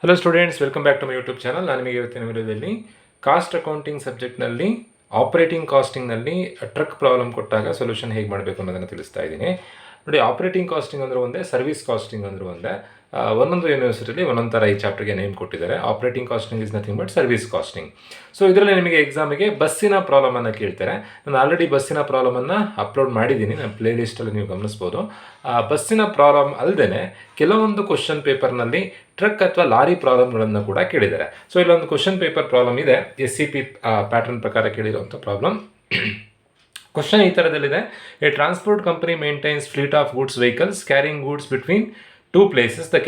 Hello students, welcome back to my YouTube channel. ನಾನು ನಿಮಗೆ ಇವತ್ತಿನ ವಿಡಿಯೋದಲ್ಲಿ ಕಾಸ್ಟ್ ಅಕೌಂಟಿಂಗ್ ಸಬ್ಜೆಕ್ಟ್ನಲ್ಲಿ ಆಪರೇಟಿಂಗ್ ಕಾಸ್ಟಿಂಗ್ನಲ್ಲಿ ಟ್ರಕ್ ಪ್ರಾಬ್ಲಮ್ ಕೊಟ್ಟಾಗ ಸೊಲ್ಯೂಷನ್ ಹೇಗೆ ಮಾಡಬೇಕು ಅನ್ನೋದನ್ನು ತಿಳಿಸ್ತಾ ಇದ್ದೀನಿ. ನೋಡಿ, ಆಪರೇಟಿಂಗ್ ಕಾಸ್ಟಿಂಗ್ ಅಂದ್ರೆ ಒಂದೇ, ಸರ್ವಿಸ್ ಕಾಸ್ಟಿಂಗ್ ಅಂದ್ರೆ ಒಂದೇ. ಒಂದೊಂದು ಯೂನಿವರ್ಸಿಟಿಲಿ ಒಂದೊಂದು ಥರ ಈ ಚಾಪ್ಟರ್ಗೆ ನೇಮ್ ಕೊಟ್ಟಿದ್ದಾರೆ. Operating costing is nothing but service costing. So ಇದರಲ್ಲಿ ನಿಮಗೆ ಎಕ್ಸಾಮಿಗೆ ಬಸ್ಸಿನ ಪ್ರಾಬ್ಲಮನ್ನು ಕೇಳ್ತಾರೆ. ನಾನು ಆಲ್ರೆಡಿ ಬಸ್ಸಿನ ಪ್ರಾಬ್ಲಮನ್ನು ಅಪ್ಲೋಡ್ ಮಾಡಿದ್ದೀನಿ, ನನ್ನ ಪ್ಲೇ ಲಿಸ್ಟಲ್ಲಿ ನೀವು ಗಮನಿಸ್ಬೋದು. ಬಸ್ಸಿನ ಪ್ರಾಬ್ಲಮ್ ಅಲ್ಲದೆ ಕೆಲವೊಂದು ಕ್ವಶನ್ ಪೇಪರ್ನಲ್ಲಿ ಟ್ರಕ್ ಅಥವಾ ಲಾರಿ ಪ್ರಾಬ್ಲಮ್ಗಳನ್ನು ಕೂಡ ಕೇಳಿದ್ದಾರೆ. ಸೊ ಇಲ್ಲೊಂದು ಕ್ವಶನ್ ಪೇಪರ್ ಪ್ರಾಬ್ಲಮ್ ಇದೆ, SCP ಪ್ಯಾಟರ್ನ್ ಪ್ರಕಾರ ಕೇಳಿರುವಂಥ ಪ್ರಾಬ್ಲಮ್. ಕ್ವಶನ್ ಈ ಥರದಲ್ಲಿದೆ: a transport company maintains fleet of goods vehicles carrying goods between two places. The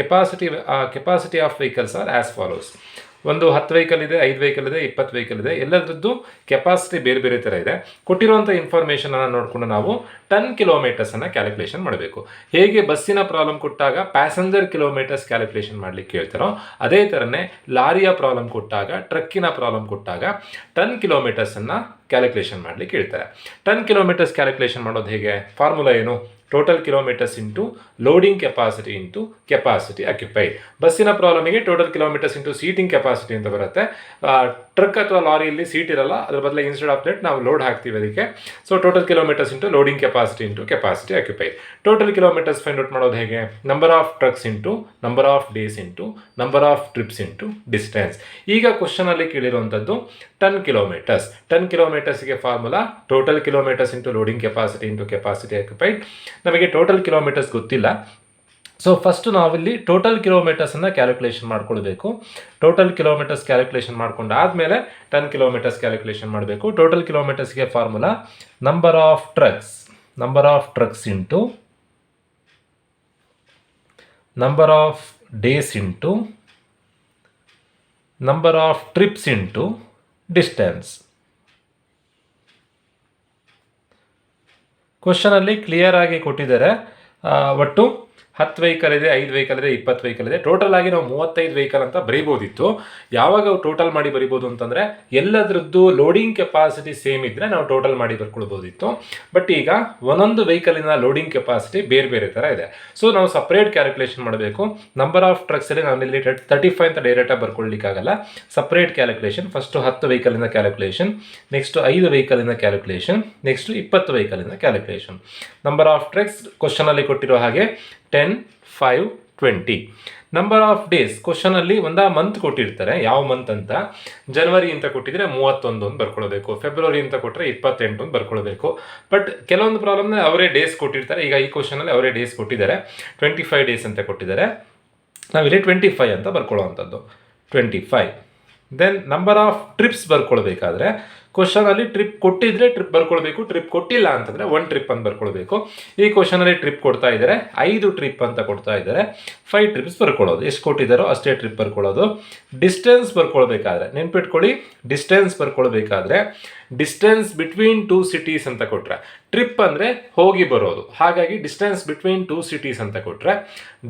capacity of vehicles are as follows. ಒಂದು 10 ವೆಹಿಕಲ್ ಇದೆ, 5 ವೆಹಿಕಲ್ ಇದೆ, 20 ವೆಹಿಕಲ್ ಇದೆ. ಎಲ್ಲದರದ್ದು ಕೆಪಾಸಿಟಿ ಬೇರೆ ಬೇರೆ ಥರ ಇದೆ. ಕೊಟ್ಟಿರುವಂಥ ಇನ್ಫಾರ್ಮೇಷನನ್ನು ನೋಡಿಕೊಂಡು ನಾವು ಟನ್ ಕಿಲೋಮೀಟರ್ಸನ್ನು ಕ್ಯಾಲ್ಕುಲೇಷನ್ ಮಾಡಬೇಕು. ಹೇಗೆ ಬಸ್ಸಿನ ಪ್ರಾಬ್ಲಮ್ ಕೊಟ್ಟಾಗ ಪ್ಯಾಸೆಂಜರ್ ಕಿಲೋಮೀಟರ್ಸ್ ಕ್ಯಾಲ್ಕುಲೇಷನ್ ಮಾಡಲಿಕ್ಕೆ ಹೇಳ್ತಾರೋ, ಅದೇ ಥರನೇ ಲಾರಿಯ ಪ್ರಾಬ್ಲಮ್ ಕೊಟ್ಟಾಗ, ಟ್ರಕ್ಕಿನ ಪ್ರಾಬ್ಲಮ್ ಕೊಟ್ಟಾಗ ಟನ್ ಕಿಲೋಮೀಟರ್ಸನ್ನು ಕ್ಯಾಲ್ಕುಲೇಷನ್ ಮಾಡಲಿಕ್ಕೆ ಹೇಳ್ತಾರೆ. ಟನ್ ಕಿಲೋಮೀಟರ್ಸ್ ಕ್ಯಾಲ್ಕುಲೇಷನ್ ಮಾಡೋದು ಹೇಗೆ? ಫಾರ್ಮುಲಾ ಏನು? Total kilometres into loading capacity into capacity occupied. ಬಸ್ಸಿನ ಪ್ರಾಬ್ಲಮಿಗೆ total kilometres into seating capacity ಅಂತ ಬರುತ್ತೆ. ಟ್ರಕ್ ಅಥವಾ ಲಾರಿಯಲ್ಲಿ ಸೀಟ್ ಇರಲ್ಲ, ಅದ್ರ ಬದಲು ಇನ್ಸ್ಟೆಡ್ ಆಫ್ ದಟ್ ನಾವು ಲೋಡ್ ಹಾಕ್ತೀವಿ ಅದಕ್ಕೆ. So total kilometres into loading capacity into capacity occupied. Total kilometres find out ಮಾಡೋದು ಹೇಗೆ? Number of trucks into number of days into number of trips into distance. ಈಗ ಕ್ವಶನಲ್ಲಿ ಕೇಳಿರುವಂಥದ್ದು ಟನ್ ಕಿಲೋಮೀಟರ್ಸ್. ಟನ್ ಕಿಲೋಮೀಟರ್ಸ್ಗೆ formula total kilometres into loading capacity into capacity occupied. ನಮಗೆ total kilometres ಗೊತ್ತಿಲ್ಲ. So first ನಾವಿಲ್ಲಿ total ಕಿಲೋಮೀಟರ್ಸನ್ನು ಕ್ಯಾಲ್ಕುಲೇಷನ್ ಮಾಡ್ಕೊಳ್ಬೇಕು. Total kilometres calculation ಮಾಡ್ಕೊಂಡು ಆದಮೇಲೆ ಟನ್ ಕಿಲೋಮೀಟರ್ಸ್ ಕ್ಯಾಲ್ಕುಲೇಷನ್ ಮಾಡಬೇಕು. ಟೋಟಲ್ ಕಿಲೋಮೀಟರ್ಸ್ಗೆ formula number of trucks into number of days into number of trips into distance. ಕ್ವಶನಲ್ಲಿ ಕ್ಲಿಯರ್ ಆಗಿ ಕೊಟ್ಟಿದ್ದಾರೆ. ಒಟ್ಟು 10 ವೆಹಿಕಲ್ ಇದೆ, 5 ವೆಹಿಕಲ್ ಇದೆ, 20 ವೆಹಿಕಲ್ ಇದೆ. ಟೋಟಲ್ ಆಗಿ ನಾವು 35 ವೆಹಿಕಲ್ ಅಂತ ಬರೀಬೋದಿತ್ತು. ಯಾವಾಗ ಟೋಟಲ್ ಮಾಡಿ ಬರಿಬೋದು ಅಂತಂದರೆ, ಎಲ್ಲದರದ್ದು ಲೋಡಿಂಗ್ ಕೆಪಾಸಿಟಿ ಸೇಮ್ ಇದ್ದರೆ ನಾವು ಟೋಟಲ್ ಮಾಡಿ ಬರ್ಕೊಳ್ಬೋದಿತ್ತು. ಬಟ್ ಈಗ ಒಂದೊಂದು ವೆಹಿಕಲಿನ ಲೋಡಿಂಗ್ ಕೆಪಾಸಿಟಿ ಬೇರೆ ಬೇರೆ ಥರ ಇದೆ. ಸೊ ನಾವು ಸಪ್ರೇಟ್ ಕ್ಯಾಲ್ಕುಲೇಷನ್ ಮಾಡಬೇಕು. ನಂಬರ್ ಆಫ್ ಟ್ರಕ್ಸಲ್ಲಿ ನಾವು ಇಲ್ಲಿ 35 ಅಂತ ಡೈರೆಕ್ಟಾಗಿ ಬರ್ಕೊಳ್ಳಿಕ್ಕಾಗಲ್ಲ. Separate calculation. ಫಸ್ಟು 10 ವೆಹಿಕಲಿಂದ ಕ್ಯಾಲ್ಕುಲೇಷನ್, ನೆಕ್ಸ್ಟು 5 ವೆಹಿಕಲಿಂದ ಕ್ಯಾಲ್ಕುಲೇಷನ್, ನೆಕ್ಸ್ಟು 20 ವೆಹಿಕಲಿಂದ ಕ್ಯಾಲ್ಕುಲೇಷನ್. ನಂಬರ್ ಆಫ್ ಟ್ರಕ್ಸ್ ಕ್ವಶನಲ್ಲಿ ಕೊಟ್ಟಿರೋ ಹಾಗೆ 10, 5, 20. ನಂಬರ್ ಆಫ್ ಡೇಸ್ ಕ್ವಶನಲ್ಲಿ ಒಂದ ಮಂತ್ ಕೊಟ್ಟಿರ್ತಾರೆ, ಯಾವ ಮಂತ್ ಅಂತ. ಜನವರಿ ಅಂತ ಕೊಟ್ಟಿದ್ರೆ 31 ಅಂತ ಬರ್ಕೊಳ್ಬೇಕು. ಫೆಬ್ರವರಿ ಅಂತ ಕೊಟ್ಟರೆ 28 ಅಂತ ಬರ್ಕೊಳ್ಬೇಕು. ಬಟ್ ಕೆಲವೊಂದು ಪ್ರಾಬ್ಲಮ್ನ ಅವರೇ ಡೇಸ್ ಕೊಟ್ಟಿರ್ತಾರೆ. ಈಗ ಈ ಕ್ವಶನಲ್ಲಿ ಅವರೇ ಡೇಸ್ ಕೊಟ್ಟಿದ್ದಾರೆ, 25 ಡೇಸ್ ಅಂತ ಕೊಟ್ಟಿದ್ದಾರೆ. ನಾವಿಲ್ಲಿ 25 ಅಂತ ಬರ್ಕೊಳ್ಳುವಂಥದ್ದು, 25. ದೆನ್ ನಂಬರ್ ಆಫ್ ಟ್ರಿಪ್ಸ್ ಬರ್ಕೊಳ್ಬೇಕಾದ್ರೆ ಕ್ವಶನಲ್ಲಿ ಟ್ರಿಪ್ ಕೊಟ್ಟಿದ್ರೆ ಟ್ರಿಪ್ ಬರ್ಕೊಳ್ಬೇಕು, ಟ್ರಿಪ್ ಕೊಟ್ಟಿಲ್ಲ ಅಂತಂದರೆ 1 ಟ್ರಿಪ್ ಅಂತ ಬರ್ಕೊಳ್ಬೇಕು. ಈ ಕ್ವಶನಲ್ಲಿ ಟ್ರಿಪ್ ಕೊಡ್ತಾ ಇದ್ದಾರೆ, 5 ಟ್ರಿಪ್ ಅಂತ ಕೊಡ್ತಾ ಇದ್ದಾರೆ, 5 ಟ್ರಿಪ್ಸ್ ಬರ್ಕೊಳ್ಳೋದು. ಎಷ್ಟು ಕೊಟ್ಟಿದ್ದಾರೋ ಅಷ್ಟೇ ಟ್ರಿಪ್ ಬರ್ಕೊಳ್ಳೋದು. ಡಿಸ್ಟೆನ್ಸ್ ಬರ್ಕೊಳ್ಬೇಕಾದ್ರೆ ನೆನ್ಪಿಟ್ಕೊಳ್ಳಿ, ಡಿಸ್ಟೆನ್ಸ್ ಬರ್ಕೊಳ್ಬೇಕಾದ್ರೆ ಡಿಸ್ಟೆನ್ಸ್ ಬಿಟ್ವೀನ್ 2 ಸಿಟೀಸ್ ಅಂತ ಕೊಟ್ಟರೆ, ಟ್ರಿಪ್ ಅಂದರೆ ಹೋಗಿ ಬರೋದು, ಹಾಗಾಗಿ ಡಿಸ್ಟೆನ್ಸ್ ಬಿಟ್ವೀನ್ 2 ಸಿಟೀಸ್ ಅಂತ ಕೊಟ್ಟರೆ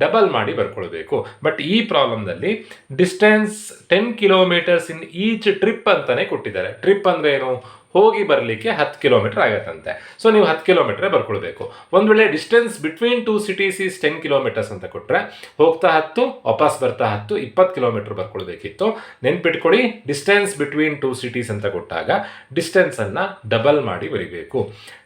ಡಬಲ್ ಮಾಡಿ ಬರ್ಕೊಳ್ಬೇಕು. ಬಟ್ ಈ ಪ್ರಾಬ್ಲಮ್ದಲ್ಲಿ distance 10 kilometres in each trip ಅಂತಲೇ ಕೊಟ್ಟಿದ್ದಾರೆ. ಟ್ರಿಪ್ ಅಂದರೆ ಏನು? ಹೋಗಿ ಬರಲಿಕ್ಕೆ 10 ಕಿಲೋಮೀಟರ್ ಆಗತ್ತಂತೆ. ಸೊ ನೀವು 10 ಕಿಲೋಮೀಟ್ರೇ ಬರ್ಕೊಳ್ಬೇಕು. ಒಂದು ವೇಳೆ distance between 2 cities is 10 kilometres ಅಂತ ಕೊಟ್ಟರೆ ಹೋಗ್ತಾ 10, ವಾಪಸ್ ಬರ್ತಾ 10, 20 ಕಿಲೋಮೀಟರ್ ಬರ್ಕೊಳ್ಬೇಕಿತ್ತು. ನೆನ್ಪಿಟ್ಕೊಳ್ಳಿ, ಡಿಸ್ಟೆನ್ಸ್ ಬಿಟ್ವೀನ್ 2 ಸಿಟೀಸ್ ಅಂತ ಕೊಟ್ಟಾಗ ಡಿಸ್ಟೆನ್ಸನ್ನು ಡಬಲ್ ಮಾಡಿ ಬರೀಬೇಕು.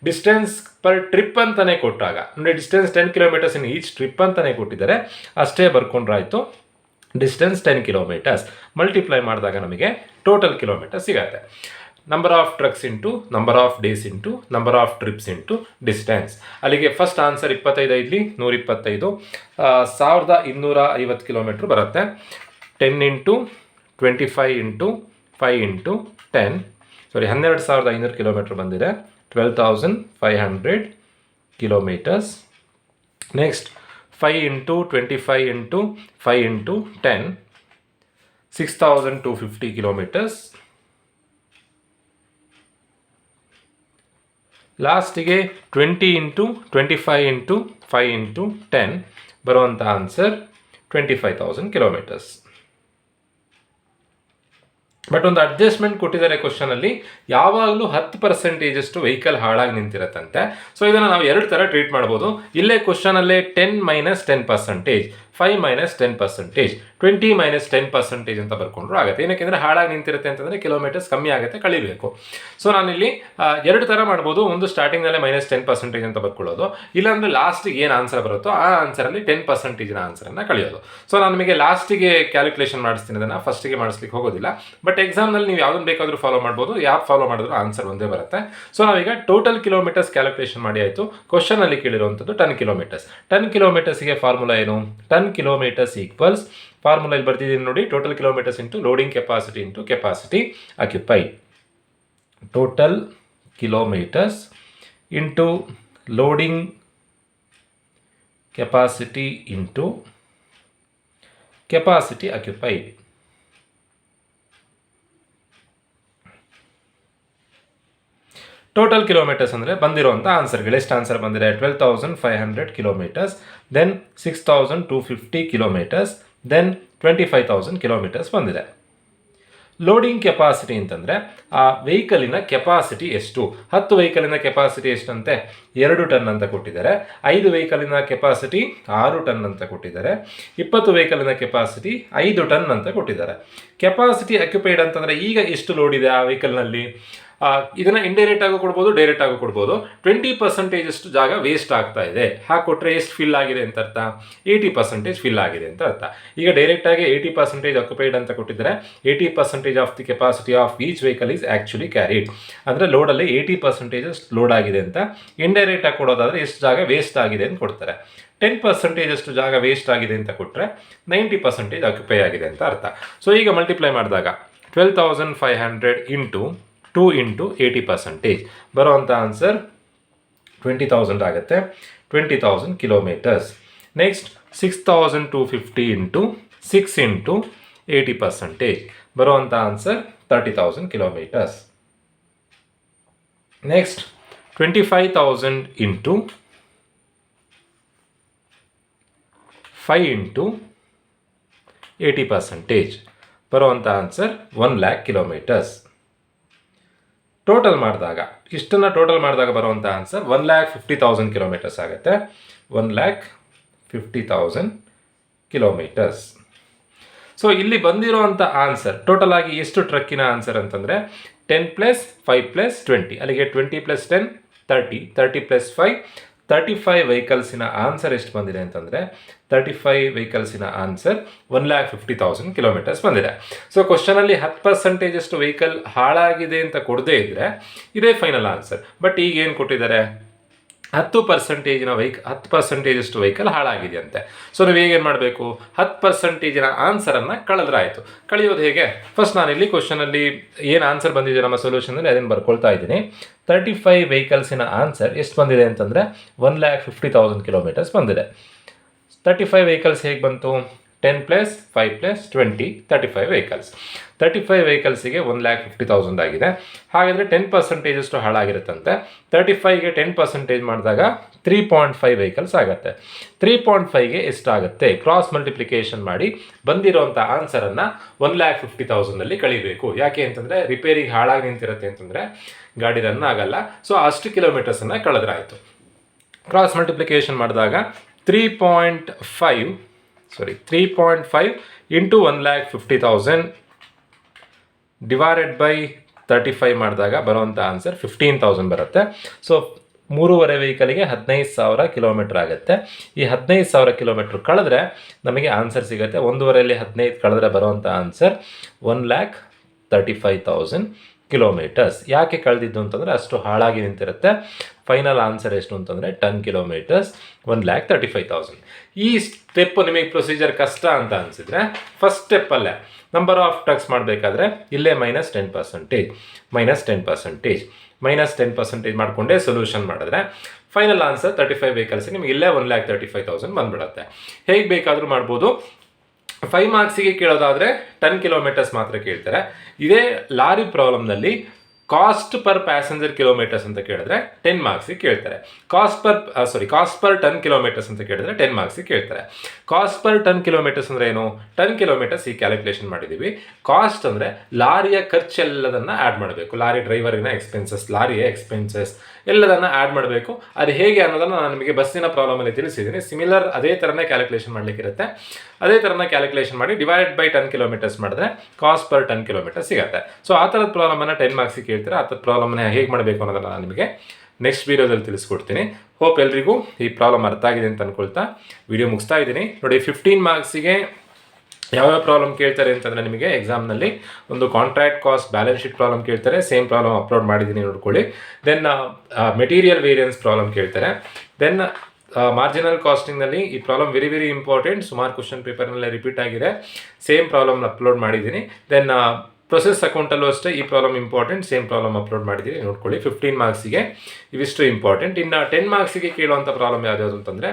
ಡಿಸ್ಟೆನ್ಸ್ ಪರ್ ಟ್ರಿಪ್ ಅಂತಲೇ ಕೊಟ್ಟಾಗ, ಅಂದರೆ distance 10 kilometres in each trip ಅಂತಲೇ ಕೊಟ್ಟಿದ್ದಾರೆ, ಅಷ್ಟೇ ಬರ್ಕೊಂಡ್ರಾಯ್ತು. ಡಿಸ್ಟೆನ್ಸ್ 10 ಕಿಲೋಮೀಟರ್ಸ್ ಮಲ್ಟಿಪ್ಲೈ ಮಾಡಿದಾಗ ನಮಗೆ ಟೋಟಲ್ ಕಿಲೋಮೀಟರ್ ಸಿಗತ್ತೆ. Number of trucks into number of days into number of trips into distance. ಅಲ್ಲಿಗೆ ಫಸ್ಟ್ ಆನ್ಸರ್ 25 ಇಲ್ಲಿ 125, 1250 ಕಿಲೋಮೀಟ್ರ್ ಬರುತ್ತೆ. 10 ಇಂಟು 25 ಇಂಟು 5 ಇಂಟು 10, 12,500 ಕಿಲೋಮೀಟ್ರ್ ಬಂದಿದೆ, 12,500 kilometres. Next 5 into 25 into 5 into 10, 6,250 kilometres. ಲಾಸ್ಟಿಗೆ 20 into 25 into 5 into 10 ಬರುವಂಥ answer 25,000 kilometres. But ಒಂದು adjustment ಕೊಟ್ಟಿದ್ದಾರೆ ಕ್ವಶನಲ್ಲಿ, ಯಾವಾಗಲೂ 10% ವೆಹಿಕಲ್ ಹಾಳಾಗಿ ನಿಂತಿರತ್ತಂತೆ. ಸೊ ಇದನ್ನು ನಾವು 2 ಥರ ಟ್ರೀಟ್ ಮಾಡ್ಬೋದು. ಇಲ್ಲೇ ಕ್ವಶನಲ್ಲೇ 10 - 10%. 5 ಮೈನಸ್ 10%, 20 ಮೈನಸ್ 10% ಅಂತ ಬರ್ಕೊಂಡ್ರು ಆಗುತ್ತೆ. ಏನಕ್ಕೆಂದರೆ ಹಾಳಾಗಿ ನಿಂತಿರುತ್ತೆ ಅಂತಂದರೆ ಕಿಲೋಮೀಟರ್ಸ್ ಕಮ್ಮಿ ಆಗುತ್ತೆ, ಕಳಿಬೇಕು. ಸೊ ನಾನಿಲ್ಲಿ ಎರಡು ಥರ ಮಾಡ್ಬೋದು. ಒಂದು ಸ್ಟಾರ್ಟಿಂಗ್ನಲ್ಲೇ ಮೈನಸ್ 10% ಅಂತ ಬರ್ಕೊಳ್ಳೋದು, ಇಲ್ಲಾಂದರೆ ಲಾಸ್ಟಿಗೆ ಏನು ಆನ್ಸರ್ ಬರುತ್ತೋ ಆ ಆನ್ಸರಲ್ಲಿ 10%ನ ಆನ್ಸರನ್ನು ಕಳಿಯೋದು. ಸೊ ನಾನು ನಿಮಗೆ ಲಾಸ್ಟಿಗೆ ಕ್ಯಾಲ್ಕುಲೇಷನ್ ಮಾಡಿಸ್ತೀನಿ, ಅದನ್ನು ಫಸ್ಟಿಗೆ ಮಾಡಿಸ್ಲಿಕ್ಕೆ ಹೋಗೋದಿಲ್ಲ. ಬಟ್ ಎಕ್ಸಾಮ್ನಲ್ಲಿ ನೀವು ಯಾವ್ದನ್ನು ಬೇಕಾದರೂ ಫಾಲೋ ಮಾಡ್ಬೋದು, ಯಾವ್ದು ಫಾಲೋ ಮಾಡಿದ್ರು ಆನ್ಸರ್ ಒಂದೇ ಬರುತ್ತೆ. ಸೊ ನಾವೀಗ ಟೋಟಲ್ ಕಿಲೋಮೀಟರ್ಸ್ ಕ್ಯಾಲ್ಕುಲೇಷನ್ ಮಾಡಿ ಆಯಿತು. ಕ್ವಶನಲ್ಲಿ ಕೇಳಿರುವಂಥದ್ದು 10 ಕಿಲೋಮೀಟರ್ಸ್. 10 ಕಿಲೋಮೀಟರ್ಸ್ಗೆ ಫಾರ್ಮುಲಾ ಏನು? 10 ಕಿಲೋಮೀಟರ್ಸ್ ಈಕ್ವಲ್ಸ್, ಫಾರ್ಮುಲಾ ಇಲ್ಲಿ ಬರ್ತಿದ್ದೀನಿ ನೋಡಿ, total kilometres into loading capacity into capacity occupied. Total kilometres into loading capacity into capacity occupied. Total kilometres ಅಂದರೆ ಬಂದಿರುವಂಥ ಆನ್ಸರ್ಗಳು ಎಷ್ಟು ಆನ್ಸರ್ ಬಂದಿದೆ? 12,500 kilometres, then 6,250 kilometres, then 25,000 kilometres ಬಂದಿದೆ. ಲೋಡಿಂಗ್ ಕೆಪಾಸಿಟಿ ಅಂತಂದರೆ ಆ ವೆಹಿಕಲಿನ ಕೆಪಾಸಿಟಿ ಎಷ್ಟು? 10 ವೆಹಿಕಲಿನ ಕೆಪಾಸಿಟಿ ಎಷ್ಟಂತೆ? 2 ಟನ್ ಅಂತ ಕೊಟ್ಟಿದ್ದಾರೆ. 5 ವೆಹಿಕಲಿನ ಕೆಪಾಸಿಟಿ 6 ಟನ್ ಅಂತ ಕೊಟ್ಟಿದ್ದಾರೆ. 20 ವೆಹಿಕಲಿನ ಕೆಪಾಸಿಟಿ 5 ಟನ್ ಅಂತ ಕೊಟ್ಟಿದ್ದಾರೆ. ಕೆಪಾಸಿಟಿ ಆಕ್ಯುಪೈಡ್ ಅಂತಂದರೆ ಈಗ ಎಷ್ಟು ಲೋಡ್ ಇದೆ ಆ ವೆಹಿಕಲ್ನಲ್ಲಿ? ಇದನ್ನು ಇಂಡೈರೆಕ್ಟ್ ಆಗಿ ಕೊಡ್ಬೋದು, ಡೈರೆಕ್ಟ್ ಆಗಿ ಕೊಡ್ಬೋದು. 20% ಅಷ್ಟು ಜಾಗ ವೇಸ್ಟ್ ಆಗ್ತಾ ಇದೆ, ಹಾಕೊಟ್ರೆ ಎಷ್ಟು ಫಿಲ್ ಆಗಿದೆ ಅಂತ ಅರ್ಥ? 80% ಫಿಲ್ ಆಗಿದೆ ಅಂತ ಅರ್ಥ. ಈಗ ಡೈರೆಕ್ಟ್ ಆಗಿ 80% ಆಕ್ಯುಪೈಡ್ ಅಂತ ಕೊಟ್ಟಿದ್ದಾರೆ. 80% of the capacity of each vehicle is actually carried, ಅಂದರೆ ಲೋಡಲ್ಲಿ 80% ಅಷ್ಟು ಲೋಡ್ ಆಗಿದೆ ಅಂತ. ಇಂಡೈರೆಕ್ಟ್ ಆಗಿ ಕೊಡೋದಾದರೆ ಎಷ್ಟು ಜಾಗ ವೇಸ್ಟ್ ಆಗಿದೆ ಅಂತ ಕೊಡ್ತಾರೆ. 10% ಅಷ್ಟು ಜಾಗ ವೇಸ್ಟ್ ಆಗಿದೆ ಅಂತ ಕೊಟ್ಟರೆ 90% ಆಕ್ಯುಪೈ ಆಗಿದೆ ಅಂತ ಅರ್ಥ. ಸೊ ಈಗ ಮಲ್ಟಿಪ್ಲೈ ಮಾಡಿದಾಗ 12,500 ಇಂಟು 2 ಇಂಟು 80% ಬರುವಂಥ ಆನ್ಸರ್ 20,000 ಆಗುತ್ತೆ. 20,000 ಕಿಲೋಮೀಟರ್ಸ್. ನೆಕ್ಸ್ಟ್ 6,250 ಇಂಟು 6 ಇಂಟು 80% ಬರುವಂಥ answer 30,000 kilometres. Next 25,000 into 5 into 80% ಬರುವಂಥ ಆನ್ಸರ್ 1,00,000 ಕಿಲೋಮೀಟರ್ಸ್. ಟೋಟಲ್ ಮಾಡಿದಾಗ ಇಷ್ಟನ್ನು ಟೋಟಲ್ ಮಾಡಿದಾಗ ಬರುವಂಥ ಆನ್ಸರ್ 1,50,000 ಕಿಲೋಮೀಟರ್ಸ್ ಆಗುತ್ತೆ. 1,50,000 ಕಿಲೋಮೀಟರ್ಸ್. ಸೊ ಇಲ್ಲಿ ಬಂದಿರುವಂಥ ಆನ್ಸರ್ ಟೋಟಲ್ ಆಗಿ ಎಷ್ಟು ಟ್ರಕ್ಕಿನ ಆನ್ಸರ್ ಅಂತಂದರೆ 10 + 5 + 20, ಅಲ್ಲಿಗೆ 20 + 10 30, 30 + 5 35 ವೆಹಿಕಲ್ಸಿನ ಆನ್ಸರ್ ಎಷ್ಟು ಬಂದಿದೆ ಅಂತಂದರೆ 35 ವೆಹಿಕಲ್ಸಿನ ಆನ್ಸರ್ 1,50,000 ಕಿಲೋಮೀಟರ್ಸ್ ಬಂದಿದೆ. ಸೊ ಕ್ವಶನಲ್ಲಿ 10% ಅಷ್ಟು ವೆಹಿಕಲ್ ಹಾಳಾಗಿದೆ ಅಂತ ಕೊಡದೇ ಇದ್ದರೆ ಇದೇ ಫೈನಲ್ ಆನ್ಸರ್. ಬಟ್ ಈಗ ಏನು ಕೊಟ್ಟಿದ್ದಾರೆ? 10% ಅಷ್ಟು ವೆಹಿಕಲ್ ಹಾಳಾಗಿದೆಯಂತೆ. ಸೊ ನೀವು ಹೇಗೇನು ಮಾಡಬೇಕು? 10% ಆನ್ಸರನ್ನು ಕಳೆದ್ರಾಯಿತು. ಕಳೆಯೋದು ಹೇಗೆ? ಫಸ್ಟ್ ನಾನಿಲ್ಲಿ ಕ್ವಶನಲ್ಲಿ ಏನು ಆನ್ಸರ್ ಬಂದಿದೆ ನಮ್ಮ ಸೊಲ್ಯೂಷನಲ್ಲಿ ಅದನ್ನು ಬರ್ಕೊಳ್ತಾ ಇದ್ದೀನಿ. 35 ವೆಹಿಕಲ್ಸಿನ ಆನ್ಸರ್ ಎಷ್ಟು ಬಂದಿದೆ ಅಂತಂದರೆ 1,50,000 ಕಿಲೋಮೀಟರ್ಸ್ ಬಂದಿದೆ. 35 ವೆಹಿಕಲ್ಸ್ ಹೇಗೆ ಬಂತು? 10 + 5 + 20 35 ವೆಹಿಕಲ್ಸ್. 35 ವೆಹಿಕಲ್ಸಿಗೆ 1,50,000 ಆಗಿದೆ. ಹಾಗಾದರೆ 10% ಅಷ್ಟು ಹಾಳಾಗಿರುತ್ತಂತೆ. 35ಗೆ 10% ಮಾಡಿದಾಗ 3.5 ವೆಹಿಕಲ್ಸ್ ಆಗುತ್ತೆ. 3.5ಗೆ ಎಷ್ಟಾಗುತ್ತೆ? ಕ್ರಾಸ್ ಮಲ್ಟಿಪ್ಲಿಕೇಶನ್ ಮಾಡಿ ಬಂದಿರೋಂಥ ಆನ್ಸರನ್ನು 1,50,000 ಕಳಿಬೇಕು. ಯಾಕೆ ಅಂತಂದರೆ ರಿಪೇರಿಗೆ ಹಾಳಾಗಿ ನಿಂತಿರುತ್ತೆ ಅಂತಂದರೆ ಗಾಡಿ ರನ್ ಆಗಲ್ಲ. ಸೊ ಅಷ್ಟು ಕಿಲೋಮೀಟರ್ಸನ್ನು ಕಳೆದ್ರಾಯಿತು. ಕ್ರಾಸ್ ಮಲ್ಟಿಪ್ಲಿಕೇಶನ್ ಮಾಡಿದಾಗ 3.5 ಇಂಟು 1,50,000 ಡಿವೈಡೆಡ್ ಬೈ 35 ಮಾಡಿದಾಗ ಬರುವಂಥ ಆನ್ಸರ್ 15,000 ಬರುತ್ತೆ. ಸೊ 3.5 ವೆಹಿಕಲಿಗೆ 15,000 ಕಿಲೋಮೀಟ್ರ್ ಆಗುತ್ತೆ. ಈ 15,000 ಕಿಲೋಮೀಟ್ರ್ ಕಳೆದ್ರೆ ನಮಗೆ ಆನ್ಸರ್ ಸಿಗುತ್ತೆ. 1.5ರಲ್ಲಿ 15 ಕಳೆದ್ರೆ ಬರುವಂಥ ಆನ್ಸರ್ 1,35,000 ಕಿಲೋಮೀಟರ್ಸ್. ಯಾಕೆ ಕಳೆದಿದ್ದು ಅಂತಂದರೆ ಅಷ್ಟು ಹಾಳಾಗಿ ನಿಂತಿರುತ್ತೆ. ಫೈನಲ್ ಆನ್ಸರ್ ಎಷ್ಟು ಅಂತಂದರೆ 10 ಕಿಲೋಮೀಟರ್ಸ್ 1,35,000. ಈ ಸ್ಟೆಪ್ಪು ನಿಮಗೆ ಪ್ರೊಸೀಜರ್ ಕಷ್ಟ ಅಂತ ಅನಿಸಿದರೆ ಫಸ್ಟ್ ಸ್ಟೆಪ್ಪಲ್ಲೇ ನಂಬರ್ ಆಫ್ ಟ್ರಕ್ಸ್ ಮಾಡಬೇಕಾದ್ರೆ ಇಲ್ಲೇ -10% ಮಾಡಿಕೊಂಡೇ ಸೊಲ್ಯೂಷನ್ ಮಾಡಿದ್ರೆ ಫೈನಲ್ ಆನ್ಸರ್ 35 ವೆಹಿಕಲ್ಸ್ ನಿಮಗೆ ಇಲ್ಲೇ 1,35,000 ಬಂದ್ಬಿಡುತ್ತೆ. ಹೇಗೆ ಬೇಕಾದರೂ ಮಾಡ್ಬೋದು. 5 ಮಾರ್ಕ್ಸಿಗೆ ಕೇಳೋದಾದರೆ 10 ಕಿಲೋಮೀಟರ್ಸ್ ಮಾತ್ರ ಕೇಳ್ತಾರೆ. ಇದೇ ಲಾರಿ ಪ್ರಾಬ್ಲಮ್ನಲ್ಲಿ ಕಾಸ್ಟ್ ಪರ್ ಪ್ಯಾಸೆಂಜರ್ ಕಿಲೋಮೀಟರ್ಸ್ ಅಂತ ಕೇಳಿದ್ರೆ 10 ಮಾರ್ಕ್ಸಿಗೆ ಕೇಳ್ತಾರೆ. ಕಾಸ್ಟ್ ಪರ್ ಟನ್ ಕಿಲೋಮೀಟರ್ಸ್ ಅಂತ ಕೇಳಿದ್ರೆ 10 ಮಾರ್ಕ್ಸಿಗೆ ಕೇಳ್ತಾರೆ. ಕಾಸ್ಟ್ ಪರ್ ಟನ್ ಕಿಲೋಮೀಟರ್ಸ್ ಅಂದರೆ ಏನು? ಟನ್ ಕಿಲೋಮೀಟರ್ಸ್ ಈ ಕ್ಯಾಲ್ಕುಲೇಷನ್ ಮಾಡಿದ್ದೀವಿ. ಕಾಸ್ಟ್ ಅಂದರೆ ಲಾರಿಯ ಖರ್ಚೆಲ್ಲದನ್ನು ಆ್ಯಡ್ ಮಾಡಬೇಕು. ಲಾರಿ ಡ್ರೈವರಿನ ಎಕ್ಸ್ಪೆನ್ಸಸ್, ಲಾರಿಯ ಎಕ್ಸ್ಪೆನ್ಸಸ್ ಎಲ್ಲದನ್ನು ಆ್ಯಡ್ ಮಾಡಬೇಕು. ಅದು ಹೇಗೆ ಅನ್ನೋದನ್ನು ನಾನು ನಿಮಗೆ ಬಸ್ಸಿನ ಪ್ರಾಬ್ಲಮಲ್ಲಿ ತಿಳಿಸಿದ್ದೀನಿ. ಸಿಮಿಲರ್ ಅದೇ ಥರನೇ ಕ್ಯಾಲ್ಕುಲೇಷನ್ ಮಾಡಲಿಕ್ಕಿರುತ್ತೆ. ಅದೇ ಥರನೇ ಕ್ಯಾಲ್ಕುಲೇಷನ್ ಮಾಡಿ ಡಿವೈಡ್ ಬೈ ಟನ್ ಕಿಲೋಮೀಟರ್ಸ್ ಮಾಡಿದ್ರೆ ಕಾಸ್ಟ್ ಪರ್ ಟನ್ ಕಿಲೋಮೀಟರ್ ಸಿಗುತ್ತೆ. ಸೊ ಆ ಥರದ ಪ್ರಾಬ್ಲಮನ್ನು 10 ಮಾರ್ಕ್ಸಿಗೆ ಕೇಳ್ತೀರಾ. ಆ ಥರದ ಪ್ರಾಬ್ಲಮ್ನ ಹೇಗೆ ಮಾಡಬೇಕು ಅನ್ನೋದನ್ನು ನಾನು ನಿಮಗೆ ನೆಕ್ಸ್ಟ್ ವೀಡಿಯೋದಲ್ಲಿ ತಿಳಿಸ್ಕೊಡ್ತೀನಿ. ಹೋಪ್ ಎಲ್ರಿಗೂ ಈ ಪ್ರಾಬ್ಲಮ್ ಅರ್ಥ ಆಗಿದೆ ಅಂತ ಅಂದ್ಕೊಳ್ತಾ ವಿಡಿಯೋ ಮುಗಿಸ್ತಾ ಇದ್ದೀನಿ. ನೋಡಿ, 15 ಮಾರ್ಕ್ಸಿಗೆ ಯಾವ್ಯಾವ ಪ್ರಾಬ್ಲಮ್ ಕೇಳ್ತಾರೆ ಅಂತಂದರೆ ನಿಮಗೆ ಎಕ್ಸಾಮ್ನಲ್ಲಿ ಒಂದು contract cost balance sheet problem ಕೇಳ್ತಾರೆ. ಸೇಮ್ ಪ್ರಾಬ್ಲಮ್ ಅಪ್ಲೋಡ್ ಮಾಡಿದ್ದೀನಿ, ನೋಡ್ಕೊಳ್ಳಿ. ದೆನ್ ಮೆಟೀರಿಯಲ್ ವೇರಿಯನ್ಸ್ ಪ್ರಾಬ್ಲಮ್ ಕೇಳ್ತಾರೆ. ದೆನ್ ಮಾರ್ಜಿನಲ್ ಕಾಸ್ಟಿಂಗ್ನಲ್ಲಿ ಈ ಪ್ರಾಬ್ಲಮ್ ವೆರಿ ವೆರಿ ಇಂಪಾರ್ಟೆಂಟ್. ಸುಮಾರು ಕ್ವಶನ್ ಪೇಪರ್ನಲ್ಲೇ ರಿಪೀಟ್ ಆಗಿದೆ. ಸೇಮ್ ಪ್ರಾಬ್ಲಮ್ನ ಅಪ್ಲೋಡ್ ಮಾಡಿದ್ದೀನಿ. ದೆನ್ ಪ್ರೊಸೆಸ್ ಅಕೌಂಟಲ್ಲೂ ಅಷ್ಟೇ ಈ problem important. Same problem upload ಮಾಡಿದ್ದೀನಿ, ನೋಡ್ಕೊಳ್ಳಿ. 15 ಮಾರ್ಕ್ಸಿಗೆ ಇವಿಷ್ಟು ಇಂಪಾರ್ಟೆಂಟ್. ಇನ್ನು 10 ಮಾರ್ಕ್ಸಿಗೆ ಕೇಳುವಂಥ ಪ್ರಾಬ್ಲಮ್ ಯಾವ್ದು ಅಂತಂದರೆ,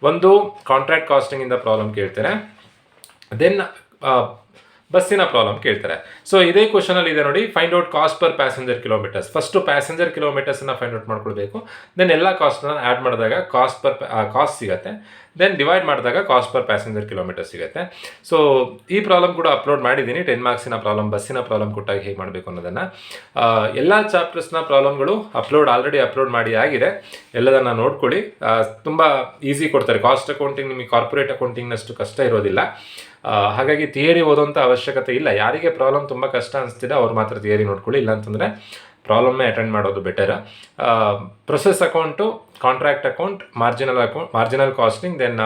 ಒಂದು ಕಾಂಟ್ರಾಕ್ಟ್ ಕಾಸ್ಟಿಂಗಿಂದ ಪ್ರಾಬ್ಲಮ್ ಕೇಳ್ತಾರೆ. ದೆನ್ ಬಸ್ಸಿನ ಪ್ರಾಬ್ಲಮ್ ಕೇಳ್ತಾರೆ. ಸೊ ಇದೇ ಕ್ವಶನಲ್ಲಿ ಇದೆ ನೋಡಿ, find out cost per passenger kilometres. First passenger ಕಿಲೋಮೀಟರ್ಸನ್ನು ಫೈಂಡ್ ಔಟ್ ಮಾಡ್ಕೊಳ್ಬೇಕು. ದೆನ್ ಎಲ್ಲ ಕಾಸ್ಟನ್ನ ಆ್ಯಡ್ ಮಾಡಿದಾಗ ಕಾಸ್ಟ್ ಸಿಗುತ್ತೆ. ದೆನ್ ಡಿವೈಡ್ ಮಾಡಿದಾಗ ಕಾಸ್ಟ್ ಪರ್ ಪ್ಯಾಸೆಂಜರ್ ಕಿಲೋಮೀಟರ್ ಸಿಗುತ್ತೆ. ಸೊ ಈ ಪ್ರಾಬ್ಲಮ್ ಕೂಡ ಅಪ್ಲೋಡ್ ಮಾಡಿದ್ದೀನಿ. 10 ಮಾರ್ಕ್ಸಿನ ಪ್ರಾಬ್ಲಮ್, ಬಸ್ಸಿನ ಪ್ರಾಬ್ಲಮ್ ಕೊಟ್ಟಾಗ ಹೇಗೆ ಮಾಡಬೇಕು ಅನ್ನೋದನ್ನು. ಎಲ್ಲ ಚಾಪ್ಟರ್ಸ್ನ ಪ್ರಾಬ್ಲಮ್ಗಳು ಆಲ್ರೆಡಿ ಅಪ್ಲೋಡ್ ಮಾಡಿ ಆಗಿದೆ. ಎಲ್ಲದನ್ನು ನೋಡ್ಕೊಳ್ಳಿ. ತುಂಬ ಈಸಿ ಕೊಡ್ತಾರೆ. ಕಾಸ್ಟ್ ಅಕೌಂಟಿಂಗ್ ನಿಮಗೆ ಕಾರ್ಪೊರೇಟ್ ಅಕೌಂಟಿಂಗ್ನಷ್ಟು ಕಷ್ಟ ಇರೋದಿಲ್ಲ. ಹಾಗಾಗಿ ಥಿಯರಿ ಓದೋಂಥ ಅವಶ್ಯಕತೆ ಇಲ್ಲ. ಯಾರಿಗೆ ಪ್ರಾಬ್ಲಮ್ ತುಂಬ ಕಷ್ಟ ಅನಿಸ್ತಿದೆ ಅವ್ರು ಮಾತ್ರ ಥಿಯರಿ ನೋಡ್ಕೊಳ್ಳಿ. ಇಲ್ಲಾಂತಂದರೆ ಪ್ರಾಬ್ಲಮ್ನೇ ಅಟೆಂಡ್ ಮಾಡೋದು better. Process account, contract account, marginal costing, then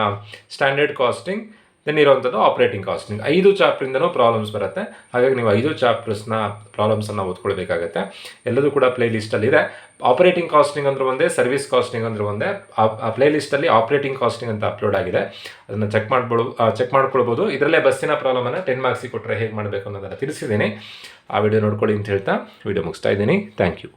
standard costing, then ಇರೋವಂಥದ್ದು ಆಪ್ರೇಟಿಂಗ್ ಕಾಸ್ಟಿಂಗ್. 5 ಚಾಪ್ಟ್ರಿಂದನೂ ಪ್ರಾಬ್ಲಮ್ಸ್ ಬರುತ್ತೆ. ಹಾಗಾಗಿ ನೀವು 5 ಚಾಪ್ಟರ್ಸ್ನ ಪ್ರಾಬ್ಲಮ್ಸನ್ನು ಓದ್ಕೊಳ್ಬೇಕಾಗತ್ತೆ. ಎಲ್ಲದೂ ಕೂಡ ಪ್ಲೇ ಲಿಸ್ಟಲ್ಲಿದೆ. ಆಪರೇಟಿಂಗ್ ಕಾಸ್ಟಿಂಗ್ ಅಂದ್ರೆ ಒಂದೇ, ಸರ್ವಿಸ್ ಕಾಸ್ಟಿಂಗ್ ಅಂದ್ರೆ ಒಂದೇ. ಆ ಪ್ಲೇ ಲಿಸ್ಟಲ್ಲಿ ಆಪರೇಟಿಂಗ್ ಕಾಸ್ಟಿಂಗ್ ಅಂತ ಅಪ್ಲೋಡ್ ಆಗಿದೆ. ಅದನ್ನು ಚೆಕ್ ಮಾಡ್ಕೊಳ್ಬೋದು. ಇದರಲ್ಲೇ ಬಸ್ಸಿನ ಪ್ರಾಬ್ಲಮನ್ನು 10 ಮಾರ್ಕ್ಸಿಗೆ ಕೊಟ್ಟರೆ ಹೇಗೆ ಮಾಡಬೇಕು ಅನ್ನೋದನ್ನು ತಿಳಿಸಿದ್ದೀನಿ. ಆ ವಿಡಿಯೋ ನೋಡ್ಕೊಳ್ಳಿ ಅಂತ ಹೇಳ್ತಾ ವಿಡಿಯೋ ಮುಗಿಸ್ತಾ ಇದ್ದೀನಿ. Thank you.